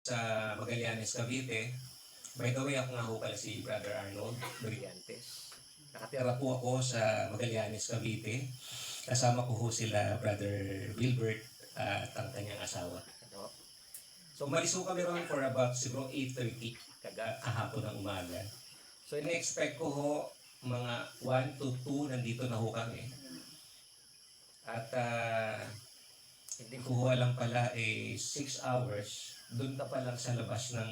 sa Magallanes, Cavite. By the way, ako nga ho pala si Brother Arnold Brillantes. Nakatira po ako sa Magallanes, Cavite. Kasama ko ho sila Brother Wilbert at ang kanyang asawa. Ano? So umalis ho kami ron for about siguro 8:30 kahapon ng umaga. So ina-expect ko ho mga 1 to 2 nandito na ho kami. At hindi ko ho alam pala 6 hours doon na pa lang sa labas ng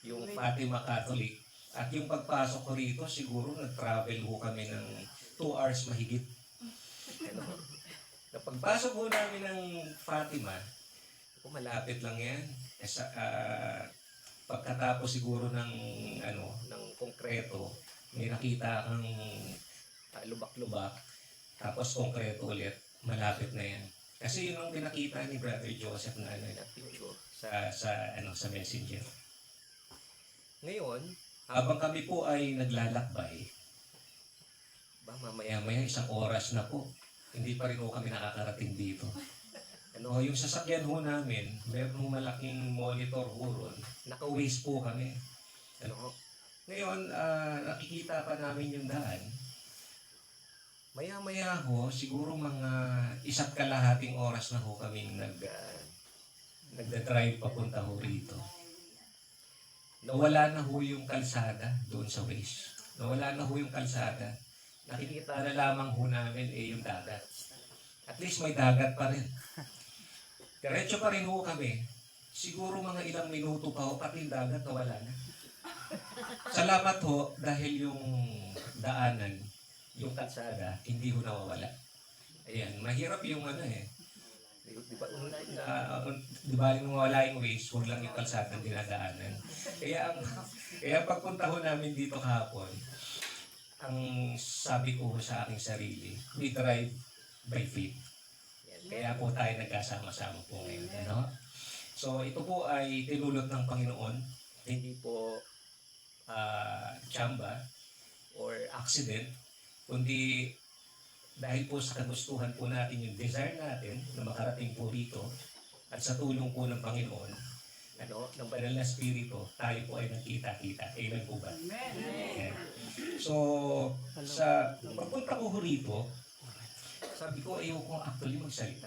yung Fatima Catholic. At yung pagpasok ko rito siguro nag-travel ho kami ng 2 hours mahigit. Pagpasok ho namin ng Fatima, malapit lang yan. Pagkatapos siguro ng konkreto, may nakita kang lubak-lubak, tapos konkreto ulit, malapit na yan. Kasi yun ang pinakita ni Brother Joseph na picture sa Messenger. Ngayon, habang kami po ay naglalakbay, mamaya-maya 1 oras na po, hindi pa rin po kami nakakarating dito. Yung sasakyan ho namin, meron malaking monitor ho ron, naka-waste po kami. Ngayon, nakikita pa namin yung daan. Maya-maya ho, siguro mga 1.5 oras na ho kaming nagda-drive papunta ho rito. Nawala na ho yung kalsada doon sa waste. Nawala na ho yung kalsada. Nakikita na lamang ho namin yung dagat. At least may dagat pa rin. Diretso pa rin ho kami. Siguro mga ilang minuto pa ho, pati yung dagat nawala na. Salamat ho dahil yung daanan, yung kalsada, hindi ho nawawala. Ayan, mahirap yung di ba yung mawala yung waste, huwag lang yung kalsada ng dinadaanan. Kaya pagpunta ho namin dito kahapon, ang sabi ko sa aking sarili, we drive by faith. Kaya po tayo nagkasama-sama po ngayon. So ito po ay tinulot ng Panginoon, hindi po tsamba or accident, kundi dahil po sa kagustuhan po natin yung desire natin na makarating po rito at sa tulong po ng Panginoon, ng Banal na Espiritu, tayo po ay nagkita-kita. Amen po ba? Amen. So, sa pagpunta ko rito, sabi ko, ayaw ko actually magsalita.